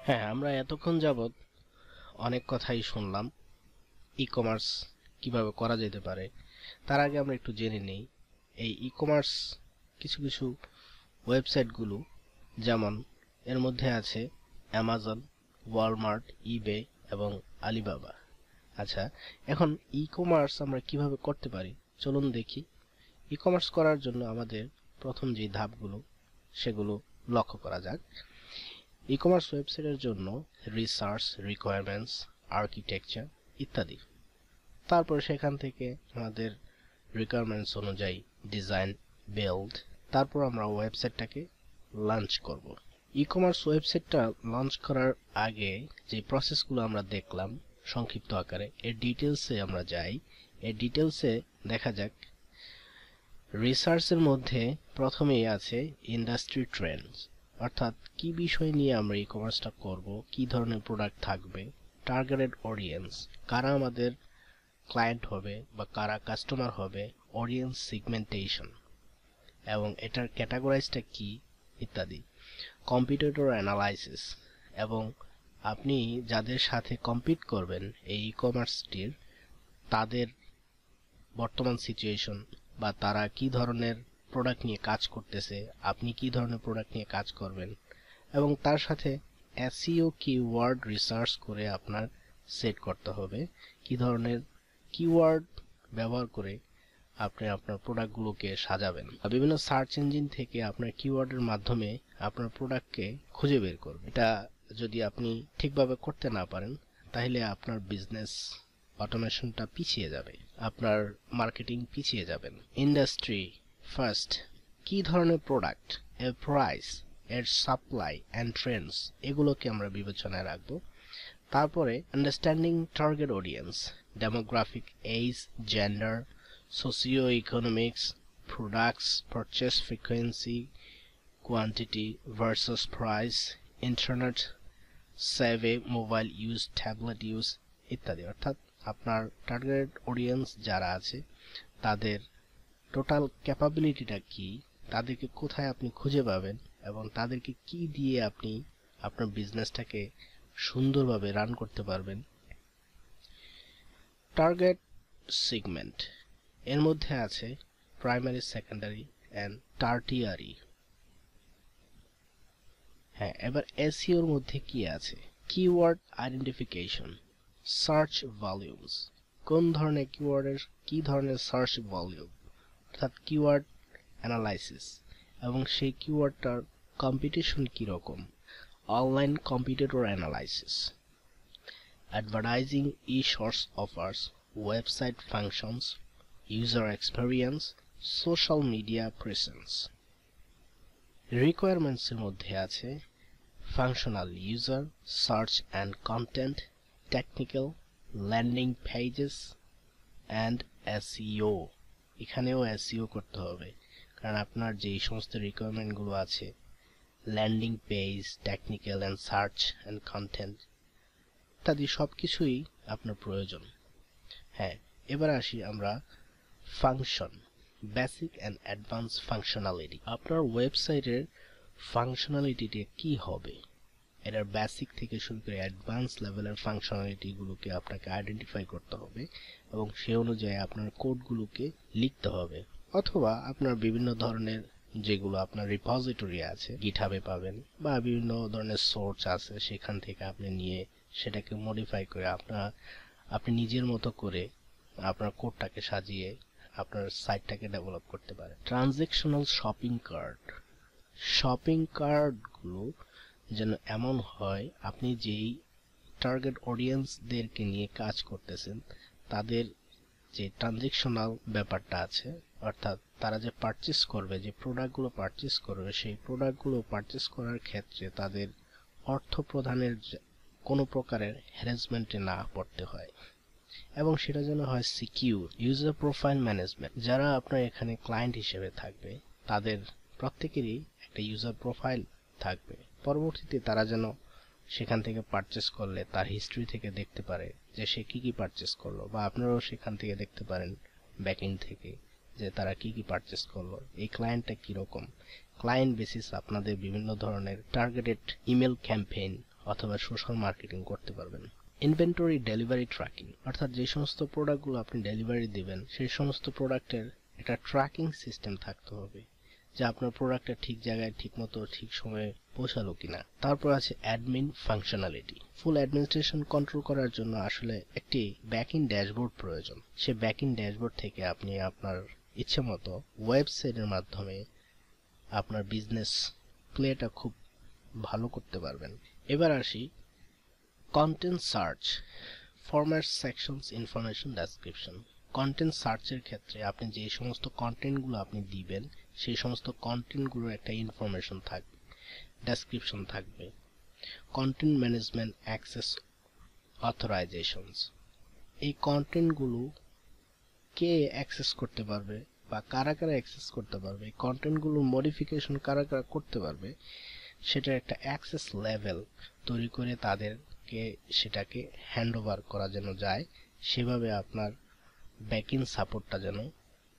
হ্যাঁ, আমরা এতক্ষণ যাবৎ অনেক কথাই শুনলাম ই-কমার্স কিভাবে করা যেতে পারে। তার আগে আমরা একটু জেনে নেই এই ই-কমার্স কিছু কিছু ওয়েবসাইটগুলো, যেমন এর মধ্যে আছে অ্যামাজন, ওয়ালমার্ট, ইবে এবং আলিবাবা। আচ্ছা, এখন ই-কমার্স আমরা কিভাবে করতে পারি চলুন দেখি। ই-কমার্স করার জন্য আমাদের প্রথম যে ধাপগুলো সেগুলো লক্ষ্য করা যাক। ই-কমার্স ওয়েবসাইটের জন্য রিসার্চ, রিকোয়ারমেন্টস, আর্কিটেকচার ইত্যাদি। তারপর সেখান থেকে আমাদের রিকোয়ারমেন্টস অনুযায়ী ডিজাইন, বিল্ড, তারপর আমরা ওয়েবসাইটটাকে লঞ্চ করব। ই-কমার্স ওয়েবসাইটটা লঞ্চ করার আগে যে প্রসেসগুলো আমরা দেখলাম সংক্ষিপ্ত আকারে, এর ডিটেলসে আমরা যাই। এর ডিটেলসে দেখা যাক রিসার্চের মধ্যে প্রথমেই আছে ইন্ডাস্ট্রি ট্রেন্ডস, অর্থাৎ কি বিষয় নিয়ে আমরা ই কমার্সটা করব, কি ধরনের প্রোডাক্ট থাকবে, টার্গেটেড অডিয়েন্স, কারা আমাদের ক্লায়েন্ট হবে বা কারা কাস্টমার হবে, অডিয়েন্স সেগমেন্টেশন এবং এটার ক্যাটাগরাইজটা কি ইত্যাদি, কম্পিটিটর অ্যানালাইসিস এবং আপনি যাদের সাথে কম্পিট করবেন এই ই কমার্সটির তাদের বর্তমান সিচুয়েশন বা তারা কি ধরনের প্রোডাক্ট নিয়ে কাজ করতেছে, আপনি কি ধরনের প্রোডাক্ট নিয়ে কাজ করবেন, এবং তার সাথে এসইও কিওয়ার্ড রিসার্চ করে আপনার সেট করতে হবে কি ধরনের কিওয়ার্ড ব্যবহার করে আপনি আপনার প্রোডাক্টগুলোকে সাজাবেন। বিভিন্ন সার্চ ইঞ্জিন থেকে আপনার কিওয়ার্ডের মাধ্যমে আপনার প্রোডাক্টকে খুঁজে বের করবেন। এটা যদি আপনি ঠিকভাবে করতে না পারেন তাহলে আপনার বিজনেস অটোমেশনটা পিছিয়ে যাবে, আপনার মার্কেটিং পিছিয়ে যাবেন। ইন্ডাস্ট্রি ফার্স্ট, কি ধরনের প্রোডাক্ট, এর প্রাইস, এর সাপ্লাই অ্যান্ড ট্রেন্ডস, এগুলোকে আমরা বিবেচনায় রাখবো। তারপরে understanding target audience, demographic, age, gender, socio economics, products, purchase frequency, quantity versus price, internet savvy, mobile use, tablet use ইত্যাদি। অর্থাৎ আপনার টার্গেট অডিয়েন্স যারা আছে তাদের টোটাল ক্যাপাবিলিটিটা কি, তাদেরকে কোথায় আপনি খুঁজে পাবেন এবং তাদেরকে কি দিয়ে আপনি আপনার বিজনেসটাকে সুন্দরভাবে রান করতে পারবেন। টার্গেট সেগমেন্ট, এর মধ্যে আছে প্রাইমারি, সেকেন্ডারি অ্যান্ড টার্টিয়ারি। হ্যাঁ, এবার এসইওর মধ্যে কি আছে, কিওয়ার্ড আইডেন্টিফিকেশন, সার্চ ভলিউমস, কোন ধরনের কিওয়ার্ডের কি ধরনের সার্চ ভলিউম, অর্থাৎ কিওয়ার্ড অ্যানালাইসিস এবং সেই কিওয়ার্ডটার কম্পিটিশন কীরকম, online competitor analysis, advertising, e source offers, website functions, user experience, social media presence. রিকোয়ারমেন্টসের মধ্যে আছে functional user, search and content, technical, landing pages and SEO. এখানেও এসইও করতে হবে, কারণ আপনার যে সমস্ত রিকোয়ারমেন্টগুলো আছে landing page, technical and search and content ইত্যাদি সব কিছুই আপনার প্রয়োজন। হ্যাঁ, এবার আসি আমরা function, basic and advance functionality. আপনার ওয়েবসাইটের ফাংশনালিটিটা কি হবে, এটার বেসিক থেকে শুরু করে অ্যাডভান্স লেভেলের ফাংশনালিটিগুলোকে আপনাকে আইডেন্টিফাই করতে হবে এবং সে অনুযায়ী আপনার কোডগুলোকে লিখতে হবে, অথবা আপনার বিভিন্ন ধরনের যেগুলো আপনার রিপোজিটরি আছে গিটহাবে পাবেন বা বিভিন্ন ধরনের সোর্স আছে সেখান থেকে আপনি নিয়ে সেটাকে মডিফাই করে আপনি নিজের মতো করে আপনার কোডটাকে সাজিয়ে আপনার সাইটটাকে ডেভেলপ করতে পারেন। ট্রানজ্যাকশনাল শপিং কার্টগুলো যেন এমন হয় আপনি যেই টার্গেট অডিয়েন্সদেরকে নিয়ে কাজ করতেছেন তাদের যে ট্রানজ্যাকশনাল ব্যাপারটা আছে, অর্থাৎ তারা যে পারচেস করবে, যে প্রোডাক্টগুলো পারচেস করবে, সেই প্রোডাক্টগুলো পারচেস করার ক্ষেত্রে তাদের অর্থ প্রদানের কোনো প্রকারের হ্যারাসমেন্টে না পড়তে হয় এবং সেটা যেন হয় সিকিউর। ইউজার প্রোফাইল ম্যানেজমেন্ট, যারা আপনার এখানে ক্লায়েন্ট হিসেবে থাকবে তাদের প্রত্যেকেরই একটা ইউজার প্রোফাইল থাকবে, পরবর্তীতে তারা যেন সেখান থেকে পারচেস করলে তার হিস্ট্রি থেকে দেখতে পারে যে সে কি কি পারচেস করলো, বা আপনারাও সেখান থেকে দেখতে পারেন ব্যাকএন্ড থেকে যে তারা কি কি পারচেস করলো, এই ক্লায়েন্টটা কিরকম। ক্লায়েন্ট বেসিস আপনাদের বিভিন্ন ধরনের টার্গেটেড ইমেল ক্যাম্পেইন অথবা সোশ্যাল মার্কেটিং করতে পারবেন। ইনভেন্টরি ডেলিভারি ট্র্যাকিং, অর্থাৎ যে সমস্ত প্রোডাক্টগুলো আপনি ডেলিভারি দিবেন সেই সমস্ত প্রোডাক্টের একটা ট্র্যাকিং সিস্টেম থাকতে হবে, যে আপনার প্রোডাক্টটা ঠিক জায়গায় ঠিক মতো ঠিক সময়ে পৌঁছালো কিনা। তারপর আছে অ্যাডমিন ফাংশনালিটি। ফুল অ্যাডমিনিস্ট্রেশন কন্ট্রোল করার জন্য আসলে একটি ব্যাকইন ড্যাশবোর্ড প্রয়োজন। সে ব্যাকইন ড্যাশবোর্ড থেকে আপনি আপনার ইচ্ছে মতো ওয়েবসাইটের মাধ্যমে আপনার বিজনেস প্লেটা খুব ভালো করতে পারবেন। এবার আসি content search, format, sections, information, description. Content সার্চের ক্ষেত্রে আপনি যে সমস্ত কন্টেন্টগুলো আপনি দিবেন সেই সমস্ত কন্টেন্টগুলোর একটা ইনফরমেশন থাকবে, ডেসক্রিপশন থাকবে। Content management, access, authorizations. এই কন্টেন্টগুলো কে অ্যাক্সেস করতে পারবে বা কারা কারা অ্যাক্সেস করতে পারবে, কন্টেন্টগুলোর মডিফিকেশন কারা কারা করতে পারবে, সেটার একটা অ্যাক্সেস লেভেল তৈরি করে তাদেরকে সেটাকে হ্যান্ড ওভার করা যেন যায়, সেভাবে আপনার ব্যাকইন সাপোর্টটা যেন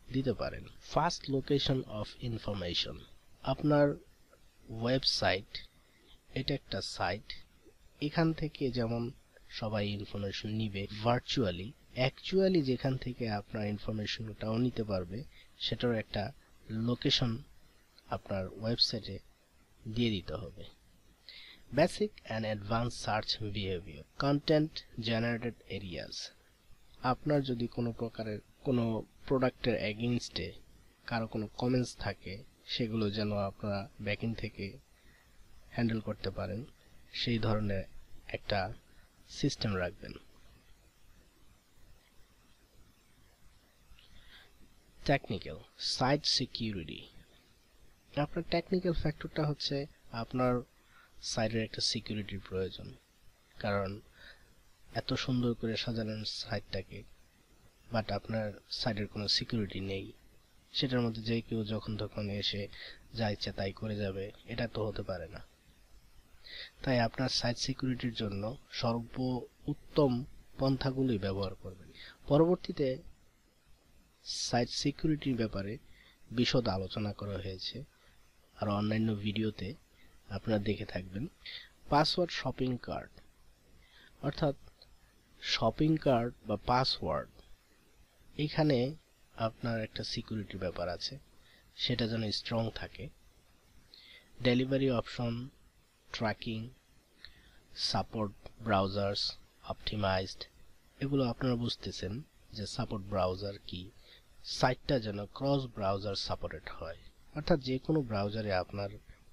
দিতে পারেন। First location of information. আপনার ওয়েবসাইট এটা একটা সাইট, এখান থেকে যেমন সবাই ইনফরমেশন নিবে ভার্চুয়ালি, অ্যাকচুয়ালি যেখান থেকে আপনার ইনফরমেশনটাও নিতে পারবে সেটার একটা লোকেশন আপনার ওয়েবসাইটে দিয়ে দিতে হবে। Basic and advance search behaviour, content generated areas. আপনার যদি কোনো প্রকারের কোনো প্রোডাক্টের এগেইনস্টে কারো কোনো কমেন্টস থাকে সেগুলো যেন আপনারা ব্যাকইন থেকে হ্যান্ডেল করতে পারেন, সেই ধরনের একটা সিস্টেম রাখবেন। Technical site security. আপনার টেকনিক্যাল ফ্যাক্টরটা হচ্ছে আপনার সাইটের একটা সিকিউরিটির প্রয়োজন, কারণ এত সুন্দর করে সাজালেন সাইটটাকে বাট আপনার সাইটের কোনো সিকিউরিটি নেই, সেটার মধ্যে যে কেউ যখন তখন এসে যা ইচ্ছা তাই করে যাবে, এটা তো হতে পারে না। তাই আপনার সাইট সিকিউরিটির জন্য সর্বোত্তম পন্থাগুলোই ব্যবহার করবেন। পরবর্তীতে সাইট সিকিউরিটির ব্যাপারে বিশদ আলোচনা করা হয়েছে আর অন্যান্য ভিডিওতে আপনারা দেখে থাকবেন। পাসওয়ার্ড শপিং কার্ট, অর্থাৎ শপিং কার্ট বা পাসওয়ার্ড, এখানে আপনার একটা সিকিউরিটির ব্যাপার আছে, সেটা যেন স্ট্রং থাকে। Delivery option, tracking, support browsers, optimised, এগুলো আপনারা বুঝতেছেন যে সাপোর্ট ব্রাউজার কি। সাইটটা যেন ক্রস ব্রাউজার সাপোর্টেড হয়, অর্থাৎ যে কোনো ব্রাউজারে আপনার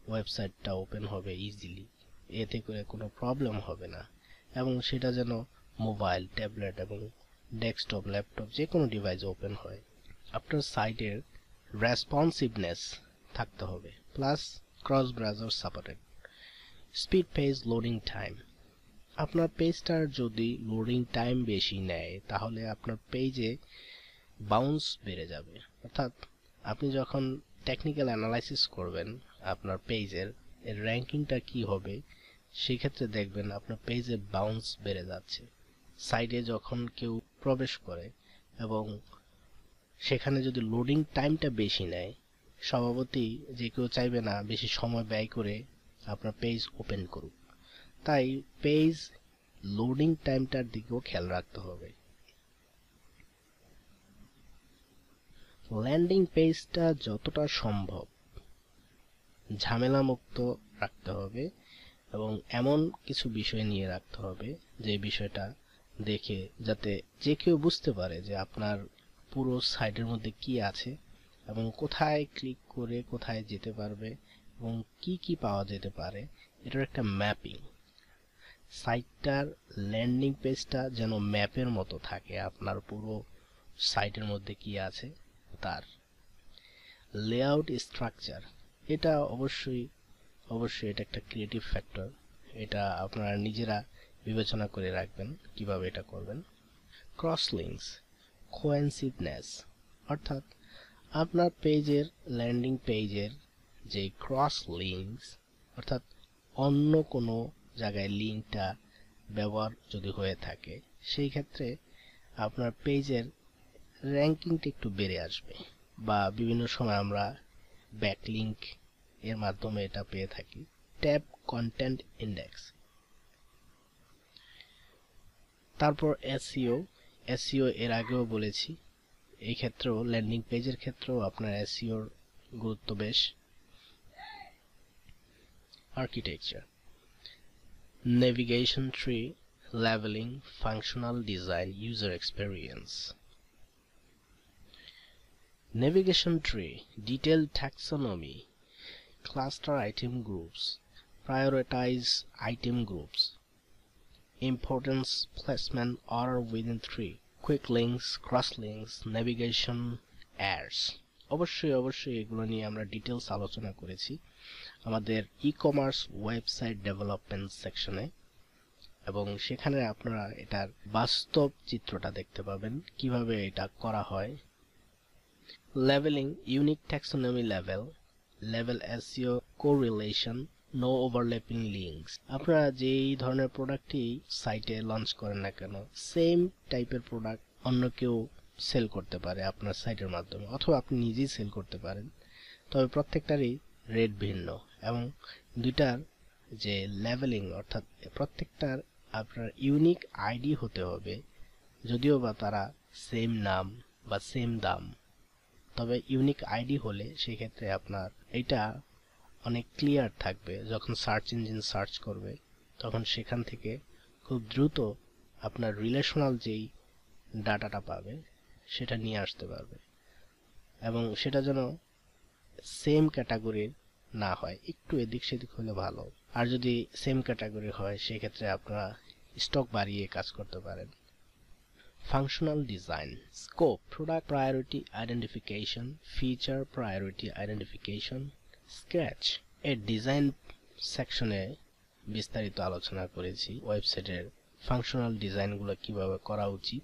ওয়েবসাইটটা ওপেন হবে ইজিলি, এতে করে কোনো প্রবলেম হবে না, এবং সেটা যেন মোবাইল, ট্যাবলেট এবং ডেস্কটপ, ল্যাপটপ যে কোনো ডিভাইসে ওপেন হয়। আপনার সাইটের রেসপন্সিভনেস থাকতে হবে, plus cross browser supported. Speed page, loading time. আপনার পেজটার যদি লোডিং টাইম বেশি নেয় তাহলে আপনার পেজে বাউন্স বেড়ে যাবে, অর্থাৎ আপনি যখন টেকনিক্যাল অ্যানালাইসিস করবেন আপনার পেজের এর র্যাঙ্কিংটা কি হবে, সেক্ষেত্রে দেখবেন আপনার পেজে বাউন্স বেড়ে যাচ্ছে। সাইটে যখন কেউ প্রবেশ করে এবং সেখানে যদি লোডিং টাইমটা বেশি নেয়, স্বভাবতই যে কেউ চাইবে না বেশি সময় ব্যয় করে আপনার পেজ ওপেন করুক, তাই পেজ লোডিং টাইমটার দিকেও খেয়াল রাখতে হবে। ল্যান্ডিং পেজটা যতটা সম্ভব ঝামেলামুক্ত রাখতে হবে এবং এমন কিছু বিষয় নিয়ে রাখতে হবে যে বিষয়টা দেখে যাতে যে কেউ বুঝতে পারে যে আপনার পুরো সাইটের মধ্যে কি আছে এবং কোথায় ক্লিক করে কোথায় যেতে পারবে এবং কি কি পাওয়া যেতে পারে, এটার একটা ম্যাপিং। সাইটটার ল্যান্ডিং পেজটা যেন ম্যাপের মতো থাকে আপনার পুরো সাইটের মধ্যে কি আছে তার। লেআউট স্ট্রাকচার, এটা অবশ্যই এটা একটা ক্রিয়েটিভ ফ্যাক্টর, এটা আপনারা নিজেরা বিবেচনা করে রাখবেন কিভাবে এটা করবেন। ক্রস লিঙ্কস, কোয়েন্সিডনেস, অর্থাৎ আপনার পেজের ল্যান্ডিং পেজের যে ক্রস লিঙ্কস, অর্থাৎ অন্য কোনো জায়গায় লিঙ্কটা ব্যবহার যদি হয়ে থাকে সেই ক্ষেত্রে আপনার পেজের র্যাঙ্কিংটা একটু বেড়ে আসবে, বা বিভিন্ন সময় আমরা ব্যাকলিঙ্ক এর মাধ্যমে এটা পেয়ে থাকি। ট্যাব কন্টেন্ট ইন্ডেক্স, তারপর এসইও। এসইও এর আগেও বলেছি, এই ক্ষেত্রেও ল্যান্ডিং পেজের ক্ষেত্রেও আপনার এসইওর গুরুত্ব বেশ। Architecture, navigation tree, levelling, functional design, user experience. Navigation tree, detailed taxonomy, cluster item groups, prioritize item groups, importance placement order within tree, quick links, cross links, navigation errors. অবশ্যই এগুলো নিয়ে আমরা ডিটেলস আলোচনা করেছি আমাদের ই-কমার্স ওয়েবসাইট ডেভেলপমেন্ট সেকশনে, এবং সেখানে আপনারা এটার বাস্তব চিত্রটা দেখতে পাবেন কিভাবে এটা করা হয়। Levelling, unique taxonomy level SEO correlation, no overlapping links. আপনারা যেই ধরনের প্রোডাক্টই সাইটে লঞ্চ করেন না কেন, সেম টাইপের প্রোডাক্ট অন্য কেউ সেল করতে পারে আপনার সাইটের মাধ্যমে, অথবা আপনি নিজেই সেল করতে পারেন, তবে প্রত্যেকটারই রেট ভিন্ন, এবং দুইটার যে লেভেলিং অর্থাৎ প্রত্যেকটার আপনার ইউনিক আইডি হতে হবে, যদিও বা তারা সেম নাম বা সেম দাম, তবে ইউনিক আইডি হলে সেক্ষেত্রে আপনার এটা অনেক ক্লিয়ার থাকবে। যখন সার্চ ইঞ্জিন সার্চ করবে তখন সেখান থেকে খুব দ্রুত আপনার রিলেশনাল যেই ডাটাটা পাবে সেটা নিয়ে আসতে পারবে, এবং সেটা যেন সেম ক্যাটাগরির না হয়, একটু এদিক সেদিক হলে ভালো। আর যদি সেম ক্যাটাগরি হয় সেক্ষেত্রে আপনারা স্টক বাড়িয়ে কাজ করতে পারেন। Functional design, scope, product priority identification, feature priority identification, sketch। এর ডিজাইন সেকশনে বিস্তারিত আলোচনা করেছি ওয়েবসাইটের ফাংশনাল ডিজাইনগুলো কিভাবে করা উচিত।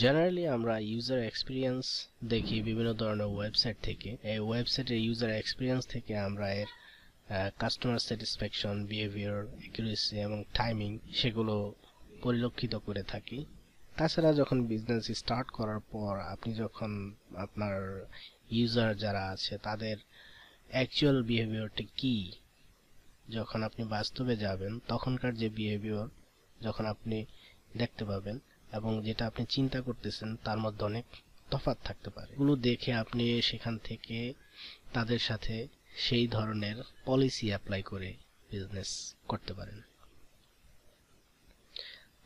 জেনারেলি আমরা ইউজার এক্সপিরিয়েন্স দেখি বিভিন্ন ধরনের ওয়েবসাইট থেকে। এই ওয়েবসাইটের ইউজার এক্সপিরিয়েন্স থেকে আমরা এর কাস্টমার স্যাটিসফ্যাকশন, বিহেভিয়ার, অ্যাকুরেসি এবং টাইমিং সেগুলো পরিলক্ষিত করে থাকি। তাছাড়া যখন বিজনেস স্টার্ট করার পর আপনি যখন আপনার ইউজার যারা আছে তাদের অ্যাকচুয়াল বিহেভিয়ারটা কি, যখন আপনি বাস্তবে যাবেন তখনকার যে বিহেভিয়ার যখন আপনি দেখতে পাবেন এবং যেটা আপনি চিন্তা করতেছেন তার মধ্যে অনেক তফাৎ থাকতে পারে। এগুলো দেখে আপনি সেখান থেকে তাদের সাথে সেই ধরনের পলিসি অ্যাপ্লাই করে বিজনেস করতে পারেন।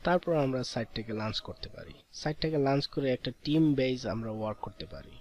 তারপর আমরা সাইটটাকে লঞ্চ করতে পারি। সাইটটাকে লঞ্চ করে একটা টিম বেজ আমরা ওয়ার্ক করতে পারি।